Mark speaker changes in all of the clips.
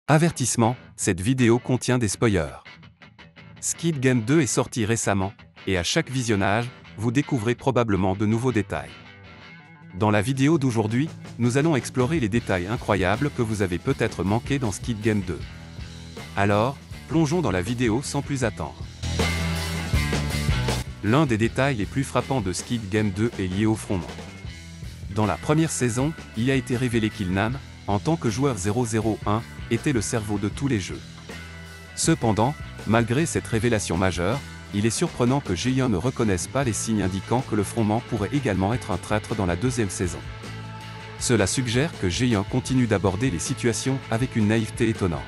Speaker 1: Avertissement, cette vidéo contient des spoilers. Squid Game 2 est sorti récemment, et à chaque visionnage, vous découvrez probablement de nouveaux détails. Dans la vidéo d'aujourd'hui, nous allons explorer les détails incroyables que vous avez peut-être manqués dans Squid Game 2. Alors, plongeons dans la vidéo sans plus attendre. L'un des détails les plus frappants de Squid Game 2 est lié au fondement. Dans la première saison, il a été révélé qu'Ilnam, en tant que joueur 001, était le cerveau de tous les jeux. Cependant, malgré cette révélation majeure, il est surprenant que Jae-yoon ne reconnaisse pas les signes indiquant que le fondement pourrait également être un traître dans la deuxième saison. Cela suggère que Jae-yoon continue d'aborder les situations avec une naïveté étonnante.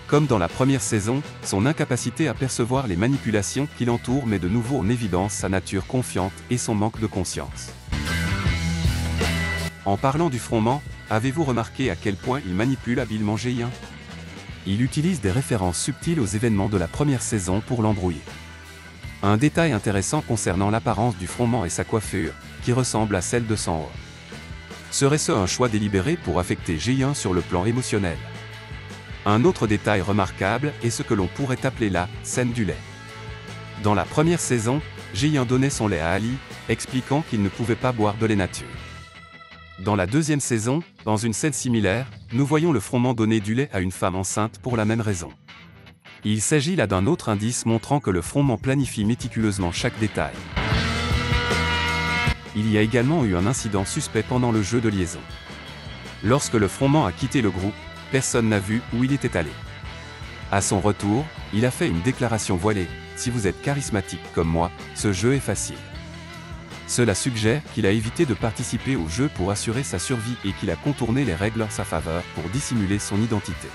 Speaker 1: Comme dans la première saison, son incapacité à percevoir les manipulations qui l'entourent met de nouveau en évidence sa nature confiante et son manque de conscience. En parlant du fondement, avez-vous remarqué à quel point il manipule habilement Jae-yoon ? Il utilise des références subtiles aux événements de la première saison pour l'embrouiller. Un détail intéressant concernant l'apparence du fondement et sa coiffure, qui ressemble à celle de Sang-ho. Serait-ce un choix délibéré pour affecter Jae-yoon sur le plan émotionnel ? Un autre détail remarquable est ce que l'on pourrait appeler la « scène du lait ». Dans la première saison, Jae-yoon donnait son lait à Ali, expliquant qu'il ne pouvait pas boire de lait nature. Dans la deuxième saison, dans une scène similaire, nous voyons le fondement donner du lait à une femme enceinte pour la même raison. Il s'agit là d'un autre indice montrant que le fondement planifie méticuleusement chaque détail. Il y a également eu un incident suspect pendant le jeu de liaison. Lorsque le fondement a quitté le groupe, personne n'a vu où il était allé. À son retour, il a fait une déclaration voilée : « Si vous êtes charismatique comme moi, ce jeu est facile ». Cela suggère qu'il a évité de participer au jeu pour assurer sa survie et qu'il a contourné les règles en sa faveur pour dissimuler son identité.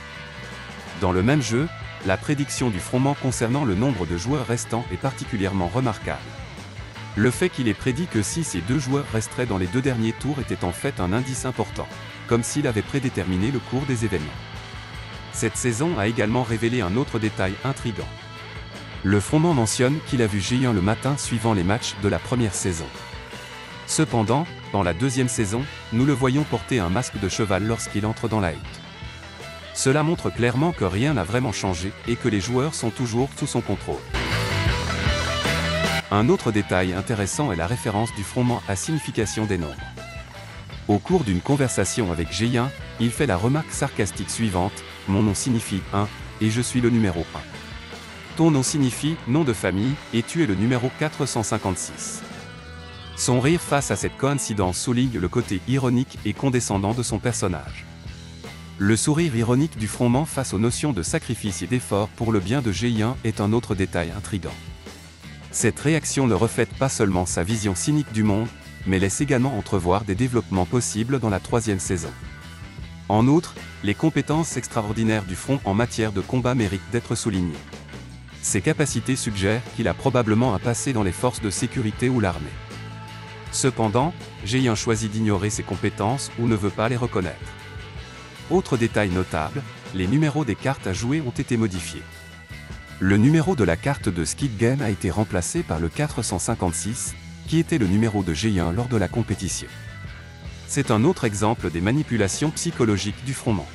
Speaker 1: Dans le même jeu, la prédiction du fondement concernant le nombre de joueurs restants est particulièrement remarquable. Le fait qu'il ait prédit que 6 et 2 joueurs resteraient dans les 2 derniers tours était en fait un indice important, comme s'il avait prédéterminé le cours des événements. Cette saison a également révélé un autre détail intrigant. Le fondement mentionne qu'il a vu Jae-yoon le matin suivant les matchs de la première saison. Cependant, dans la deuxième saison, nous le voyons porter un masque de cheval lorsqu'il entre dans la hutte. Cela montre clairement que rien n'a vraiment changé et que les joueurs sont toujours sous son contrôle. Un autre détail intéressant est la référence du fondement à signification des nombres. Au cours d'une conversation avec Jae-yoon, il fait la remarque sarcastique suivante : « Mon nom signifie 1, et je suis le numéro 1. Ton nom signifie nom de famille, et tu es le numéro 456. » Son rire face à cette coïncidence souligne le côté ironique et condescendant de son personnage. Le sourire ironique du fondement face aux notions de sacrifice et d'effort pour le bien de Jae-yoon est un autre détail intrigant. Cette réaction ne reflète pas seulement sa vision cynique du monde, mais laisse également entrevoir des développements possibles dans la troisième saison. En outre, les compétences extraordinaires du front en matière de combat méritent d'être soulignées. Ses capacités suggèrent qu'il a probablement un passé dans les forces de sécurité ou l'armée. Cependant, Jae-yoon choisit d'ignorer ses compétences ou ne veut pas les reconnaître. Autre détail notable, les numéros des cartes à jouer ont été modifiés. Le numéro de la carte de Squid Game a été remplacé par le 456, qui était le numéro de Jae-yoon lors de la compétition. C'est un autre exemple des manipulations psychologiques du fondement.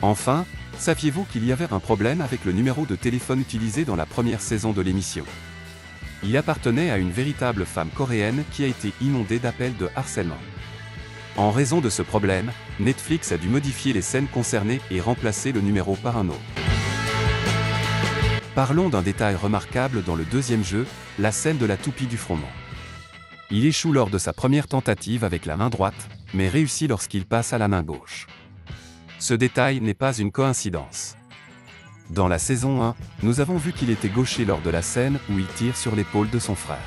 Speaker 1: Enfin, saviez-vous qu'il y avait un problème avec le numéro de téléphone utilisé dans la première saison de l'émission ? Il appartenait à une véritable femme coréenne qui a été inondée d'appels de harcèlement. En raison de ce problème, Netflix a dû modifier les scènes concernées et remplacer le numéro par un autre. Parlons d'un détail remarquable dans le deuxième jeu, la scène de la toupie du fondement. Il échoue lors de sa première tentative avec la main droite, mais réussit lorsqu'il passe à la main gauche. Ce détail n'est pas une coïncidence. Dans la saison 1, nous avons vu qu'il était gaucher lors de la scène où il tire sur l'épaule de son frère.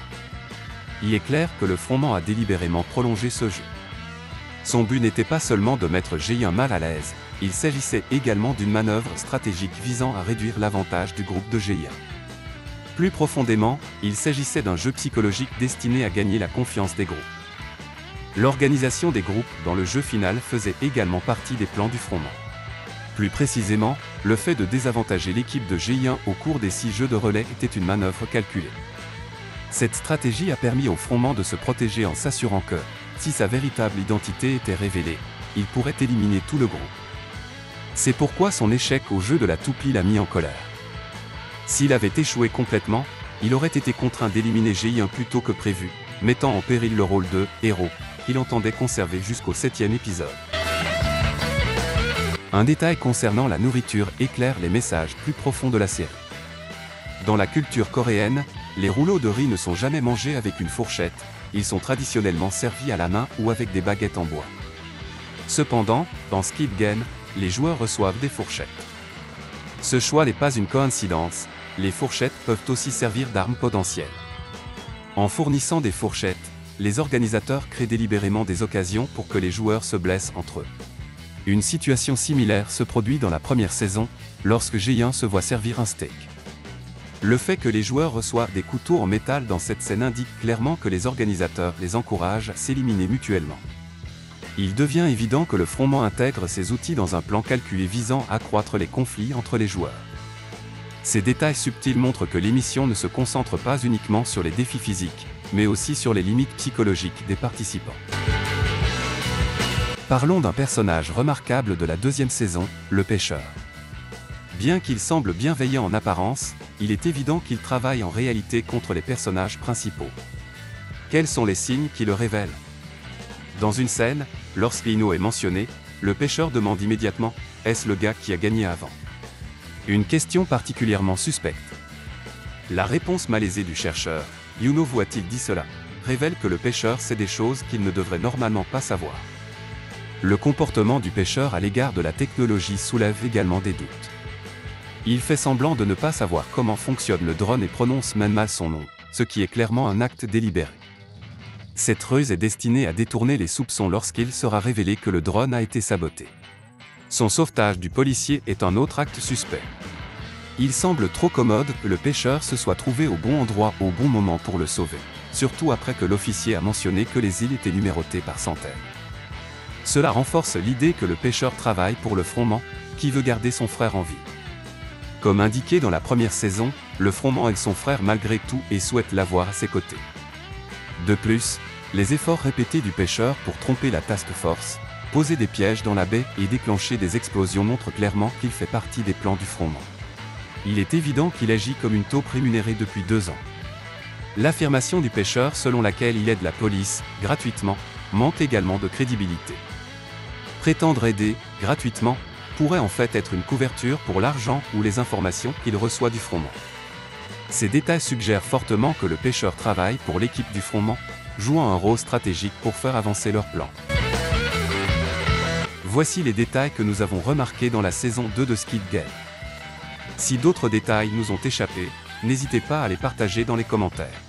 Speaker 1: Il est clair que le fondement a délibérément prolongé ce jeu. Son but n'était pas seulement de mettre Jae-yoon mal à l'aise, il s'agissait également d'une manœuvre stratégique visant à réduire l'avantage du groupe de Jae-yoon. Plus profondément, il s'agissait d'un jeu psychologique destiné à gagner la confiance des groupes. L'organisation des groupes dans le jeu final faisait également partie des plans du fondement. Plus précisément, le fait de désavantager l'équipe de Jae-yoon au cours des 6 jeux de relais était une manœuvre calculée. Cette stratégie a permis au fondement de se protéger en s'assurant que, si sa véritable identité était révélée, il pourrait éliminer tout le groupe. C'est pourquoi son échec au jeu de la toupie l'a mis en colère. S'il avait échoué complètement, il aurait été contraint d'éliminer Ji-1 plus tôt que prévu, mettant en péril le rôle de héros qu'il entendait conserver jusqu'au 7e épisode. Un détail concernant la nourriture éclaire les messages plus profonds de la série. Dans la culture coréenne, les rouleaux de riz ne sont jamais mangés avec une fourchette, ils sont traditionnellement servis à la main ou avec des baguettes en bois. Cependant, dans Squid Game, les joueurs reçoivent des fourchettes. Ce choix n'est pas une coïncidence, les fourchettes peuvent aussi servir d'armes potentielles. En fournissant des fourchettes, les organisateurs créent délibérément des occasions pour que les joueurs se blessent entre eux. Une situation similaire se produit dans la première saison, lorsque Ji-1 se voit servir un steak. Le fait que les joueurs reçoivent des couteaux en métal dans cette scène indique clairement que les organisateurs les encouragent à s'éliminer mutuellement. Il devient évident que le froment intègre ces outils dans un plan calculé visant à accroître les conflits entre les joueurs. Ces détails subtils montrent que l'émission ne se concentre pas uniquement sur les défis physiques, mais aussi sur les limites psychologiques des participants. Parlons d'un personnage remarquable de la deuxième saison, le pêcheur. Bien qu'il semble bienveillant en apparence, il est évident qu'il travaille en réalité contre les personnages principaux. Quels sont les signes qui le révèlent? Dans une scène, lorsqu'Ino est mentionné, le pêcheur demande immédiatement « Est-ce le gars qui a gagné avant ?» Une question particulièrement suspecte. La réponse malaisée du chercheur « Yuno a-t-il dit cela ?» révèle que le pêcheur sait des choses qu'il ne devrait normalement pas savoir. Le comportement du pêcheur à l'égard de la technologie soulève également des doutes. Il fait semblant de ne pas savoir comment fonctionne le drone et prononce même mal son nom, ce qui est clairement un acte délibéré. Cette ruse est destinée à détourner les soupçons lorsqu'il sera révélé que le drone a été saboté. Son sauvetage du policier est un autre acte suspect. Il semble trop commode que le pêcheur se soit trouvé au bon endroit au bon moment pour le sauver, surtout après que l'officier a mentionné que les îles étaient numérotées par centaines. Cela renforce l'idée que le pêcheur travaille pour le froment, qui veut garder son frère en vie. Comme indiqué dans la première saison, le froment aime son frère malgré tout et souhaite l'avoir à ses côtés. De plus, les efforts répétés du pêcheur pour tromper la task force, poser des pièges dans la baie et déclencher des explosions montrent clairement qu'il fait partie des plans du froment. Il est évident qu'il agit comme une taupe rémunérée depuis 2 ans. L'affirmation du pêcheur selon laquelle il aide la police, gratuitement, manque également de crédibilité. Prétendre aider, gratuitement, pourrait en fait être une couverture pour l'argent ou les informations qu'il reçoit du froment. Ces détails suggèrent fortement que le pêcheur travaille pour l'équipe du froment, jouant un rôle stratégique pour faire avancer leur plan. Voici les détails que nous avons remarqués dans la saison 2 de Squid Game. Si d'autres détails nous ont échappé, n'hésitez pas à les partager dans les commentaires.